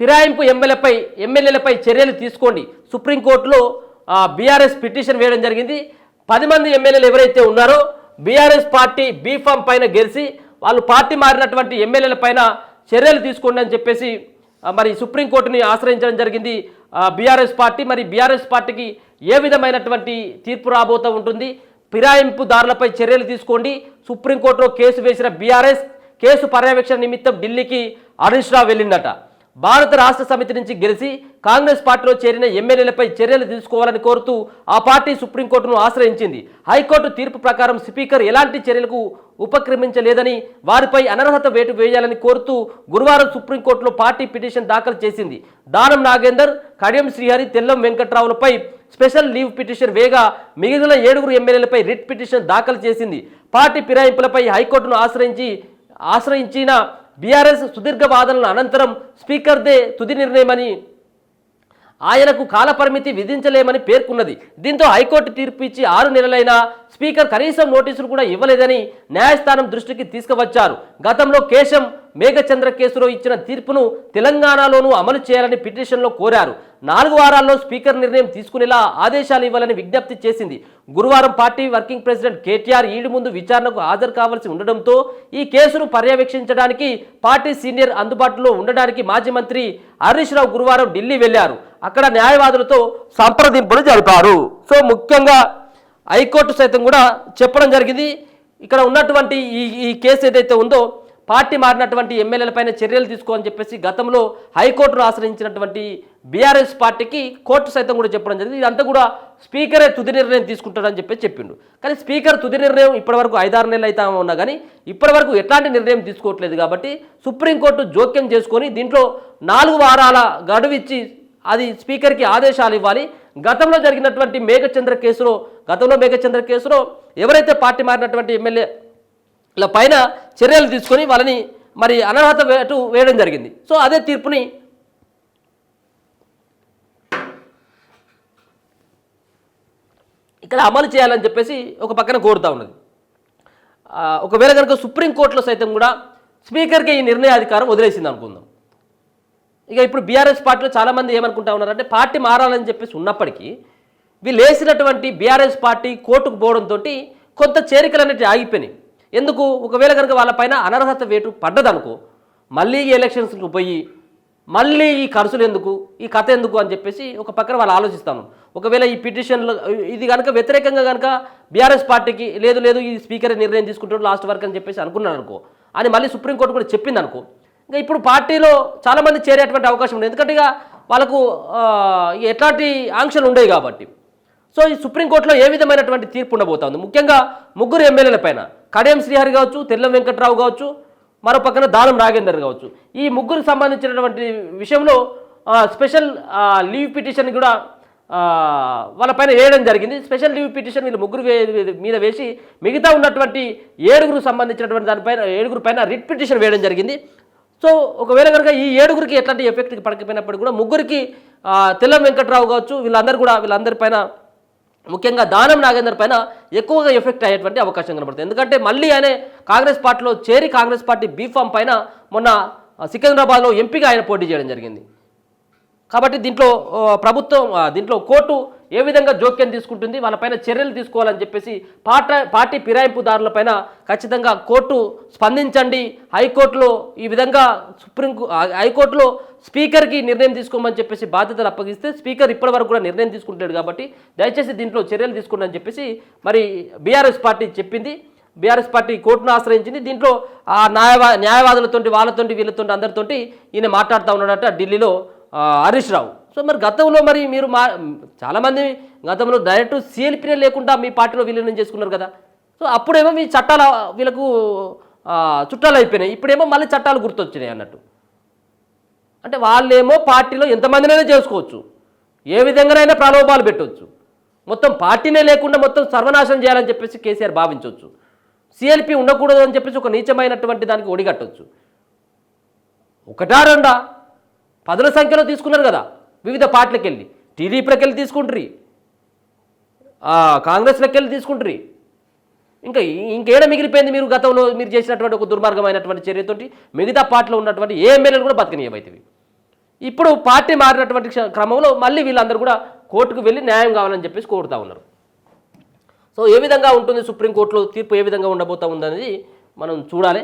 ఫిరాయింపు ఎమ్మెల్యేలపై చర్యలు తీసుకోండి. సుప్రీంకోర్టులో బీఆర్ఎస్ పిటిషన్ వేయడం జరిగింది. 10 మంది ఎమ్మెల్యేలు ఎవరైతే ఉన్నారో బీఆర్ఎస్ పార్టీ బీఫామ్ పైన గెలిచి వాళ్ళు పార్టీ మారినటువంటి ఎమ్మెల్యేల పైన చర్యలు తీసుకోండి అని చెప్పేసి మరి సుప్రీంకోర్టుని ఆశ్రయించడం జరిగింది బీఆర్ఎస్ పార్టీ. మరి బీఆర్ఎస్ పార్టీకి ఏ విధమైనటువంటి తీర్పు రాబోతూ ఉంటుంది? ఫిరాయింపుదారులపై చర్యలు తీసుకోండి. సుప్రీంకోర్టులో కేసు వేసిన బీఆర్ఎస్ కేసు పర్యవేక్షణ నిమిత్తం ఢిల్లీకి హరీష్ రావు వెళ్ళిందట. భారత రాష్ట్ర సమితి నుంచి గెలిచి కాంగ్రెస్ పార్టీలో చేరిన ఎమ్మెల్యేలపై చర్యలు తీసుకోవాలని కోరుతూ ఆ పార్టీ సుప్రీంకోర్టును ఆశ్రయించింది. హైకోర్టు తీర్పు ప్రకారం స్పీకర్ ఎలాంటి చర్యలకు ఉపక్రమించలేదని, వారిపై అనర్హత వేటు వేయాలని కోరుతూ గురువారం సుప్రీంకోర్టులో పార్టీ పిటిషన్ దాఖలు చేసింది. దానం నాగేందర్, కడియం శ్రీహరి, తెల్లం వెంకట్రావులపై స్పెషల్ లీవ్ పిటిషన్ వేగా మిగిలిన 7 ఎమ్మెల్యేలపై రిట్ పిటిషన్ దాఖలు చేసింది. పార్టీ ఫిరాయింపులపై హైకోర్టును ఆశ్రయించిన బీఆర్ఎస్ సుదీర్ఘ వాదనల అనంతరం స్పీకర్దే తుది నిర్ణయమని, ఆయనకు కాలపరిమితి విధించలేమని పేర్కొన్నది. దీంతో హైకోర్టు తీర్పు ఇచ్చి 6 నెలలైనా స్పీకర్ కనీసం నోటీసులు కూడా ఇవ్వలేదని న్యాయస్థానం దృష్టికి తీసుకువచ్చారు. గతంలో కేశం మేఘచంద్ర కేసులో ఇచ్చిన తీర్పును తెలంగాణలోనూ అమలు చేయాలని పిటిషన్లో కోరారు. 4 వారాల్లో స్పీకర్ నిర్ణయం తీసుకునేలా ఆదేశాలు ఇవ్వాలని విజ్ఞప్తి చేసింది. గురువారం party working president KTR ED ముందు విచారణకు హాజరు కావాల్సి ఉండడంతో ఈ కేసును పర్యవేక్షించడానికి పార్టీ సీనియర్ అందుబాటులో ఉండడానికి మాజీ మంత్రి హరీష్ రావు గురువారం ఢిల్లీ వెళ్లారు. అక్కడ న్యాయవాదులతో సంప్రదింపులు జరిపారు. సో ముఖ్యంగా హైకోర్టు సైతం కూడా చెప్పడం జరిగింది. ఇక్కడ ఉన్నటువంటి ఈ కేసు ఏదైతే ఉందో పార్టీ మారినటువంటి ఎమ్మెల్యేలపైన చర్యలు తీసుకోవాలని చెప్పేసి గతంలో హైకోర్టును ఆశ్రయించినటువంటి బీఆర్ఎస్ పార్టీకి కోర్టు సైతం కూడా చెప్పడం జరిగింది. ఇదంతా కూడా స్పీకరే తుది నిర్ణయం తీసుకుంటారని చెప్పేసి చెప్పిండు. కానీ స్పీకర్ తుది నిర్ణయం ఇప్పటివరకు 5-6 నెలలు అయితే ఉన్నా కానీ ఇప్పటివరకు ఎట్లాంటి నిర్ణయం తీసుకోవట్లేదు. కాబట్టి సుప్రీంకోర్టు జోక్యం చేసుకొని దీంట్లో 4 వారాల గడువు ఇచ్చి అది స్పీకర్కి ఆదేశాలు ఇవ్వాలి. గతంలో జరిగినటువంటి మేఘచంద్ర కేసులో ఎవరైతే పార్టీ మారినటువంటి ఎమ్మెల్యేల పైన చర్యలు తీసుకొని వాళ్ళని మరి అనర్హత వేటు వేయడం జరిగింది. సో అదే తీర్పుని ఇక్కడ అమలు చేయాలని చెప్పేసి ఒక పక్కన కోరుతా ఉన్నది. ఒకవేళ కనుక సుప్రీంకోర్టులో సైతం కూడా స్పీకర్కి ఈ నిర్ణయాధికారం వదిలేసింది అనుకుందాం. ఇక ఇప్పుడు బీఆర్ఎస్ పార్టీలో చాలామంది ఏమనుకుంటా ఉన్నారంటే పార్టీ మారాలని చెప్పేసి ఉన్నప్పటికీ వీళ్ళు వేసినటువంటి బీఆర్ఎస్ పార్టీ కోర్టుకు పోవడంతో కొంత చేరికలు అనేవి ఆగిపోయినాయి. ఎందుకు? ఒకవేళ కనుక వాళ్ళపైన అనర్హత వేటు పడ్డదనుకో మళ్ళీ ఈ ఎలక్షన్స్కి పోయి మళ్ళీ ఈ ఖర్చులు ఎందుకు, ఈ కథ ఎందుకు అని చెప్పేసి ఒక పక్కన వాళ్ళు ఆలోచిస్తాను. ఒకవేళ ఈ పిటిషన్లు ఇది కనుక వ్యతిరేకంగా కనుక బీఆర్ఎస్ పార్టీకి లేదు ఈ స్పీకర్ నిర్ణయం తీసుకుంటాడు లాస్ట్ వరకు అని చెప్పేసి అనుకున్నాను అనుకో అని మళ్ళీ సుప్రీంకోర్టు కూడా చెప్పింది అనుకో, ఇంకా ఇప్పుడు పార్టీలో చాలామంది చేరేటువంటి అవకాశం ఉంది. ఎందుకంటే ఇక వాళ్ళకు ఎట్లాంటి ఆంక్షలు ఉండేవి కాబట్టి. సో ఈ సుప్రీంకోర్టులో ఏ విధమైనటువంటి తీర్పు ఉండబోతోంది? ముఖ్యంగా 3 ఎమ్మెల్యేల పైన కడియం శ్రీహరి కావచ్చు, తెల్లం వెంకట్రావు కావచ్చు, మరో పక్కన దానం నాగేందర్ కావచ్చు. ఈ 3కి సంబంధించినటువంటి విషయంలో స్పెషల్ లీవ్ పిటిషన్ కూడా వాళ్ళపైన వేయడం జరిగింది. స్పెషల్ లీవ్ పిటిషన్ వీళ్ళు 3 మీద వేసి మిగతా ఉన్నటువంటి 7 సంబంధించినటువంటి దానిపైన 7 పైన రిట్ పిటిషన్ వేయడం జరిగింది. సో ఒకవేళ కనుక ఈ 7 ఎట్లాంటి ఎఫెక్ట్ పడకపోయినప్పుడు కూడా 3 తెల్లం వెంకట్రావు కావచ్చు వీళ్ళందరి పైన ముఖ్యంగా దానం నాగేందర్ పైన ఎక్కువగా ఎఫెక్ట్ అయ్యేటువంటి అవకాశం కనబడుతుంది. ఎందుకంటే మళ్ళీ ఆయన కాంగ్రెస్ పార్టీలో చేరి కాంగ్రెస్ పార్టీ బీఫామ్ పైన మొన్న సికింద్రాబాద్లో ఎంపీగా ఆయన పోటీ చేయడం జరిగింది. కాబట్టి దీంట్లో కోర్టు ఏ విధంగా జోక్యం తీసుకుంటుంది, వాళ్ళపైన చర్యలు తీసుకోవాలని చెప్పేసి పార్టీ ఫిరాయింపుదారులపైన ఖచ్చితంగా కోర్టు స్పందించండి. హైకోర్టులో ఈ విధంగా హైకోర్టులో స్పీకర్కి నిర్ణయం తీసుకోమని చెప్పేసి బాధ్యతలు అప్పగిస్తే స్పీకర్ ఇప్పటివరకు కూడా నిర్ణయం తీసుకుంటాడు. కాబట్టి దయచేసి దీంట్లో చర్యలు తీసుకోండి అని చెప్పేసి మరి బీఆర్ఎస్ పార్టీ చెప్పింది. బీఆర్ఎస్ పార్టీ కోర్టును ఆశ్రయించింది. దీంట్లో ఆ న్యాయవాదులతోటి వీళ్ళతోటి అందరితోటి ఈయన మాట్లాడుతూ ఉన్నాడట ఢిల్లీలో హరీష్ రావు. సో మరి గతంలో మరి మీరు చాలామంది గతంలో డైరెక్ట్ సిఎల్పీనే లేకుండా మీ పార్టీలో విలీనం చేసుకున్నారు కదా. సో అప్పుడేమో మీ చట్టాలు వీళ్ళకు చుట్టాలు అయిపోయినాయి, ఇప్పుడేమో మళ్ళీ చట్టాలు గుర్తొచ్చినాయి అన్నట్టు. అంటే వాళ్ళేమో పార్టీలో ఎంతమందినైనా చేసుకోవచ్చు, ఏ విధంగానైనా ప్రలోభాలు పెట్టవచ్చు, మొత్తం పార్టీనే లేకుండా మొత్తం సర్వనాశనం చేయాలని చెప్పేసి కేసీఆర్ భావించవచ్చు. సిఎల్పీ ఉండకూడదు అని చెప్పేసి ఒక నీచమైనటువంటి దానికి ఒడిగట్టవచ్చు. 1-2 10ల సంఖ్యలో తీసుకున్నారు కదా వివిధ పార్టీలకు వెళ్ళి, టీడీపీలకు వెళ్ళి తీసుకుంటారు, కాంగ్రెస్లకు వెళ్ళి తీసుకుంటారు. ఇంకేడ మిగిలిపోయింది? మీరు గతంలో మీరు చేసినటువంటి ఒక దుర్మార్గమైనటువంటి చర్యతోటి మిగతా పార్టీలో ఉన్నటువంటి ఏ ఎమ్మెల్యేలు కూడా బతకనియమైతే ఇప్పుడు పార్టీ మారినటువంటి క్రమంలో మళ్ళీ వీళ్ళందరూ కూడా కోర్టుకు వెళ్ళి న్యాయం కావాలని చెప్పేసి కోరుతూ ఉన్నారు. సో ఏ విధంగా ఉంటుంది సుప్రీంకోర్టులో తీర్పు, ఏ విధంగా ఉండబోతా ఉందనేది మనం చూడాలి.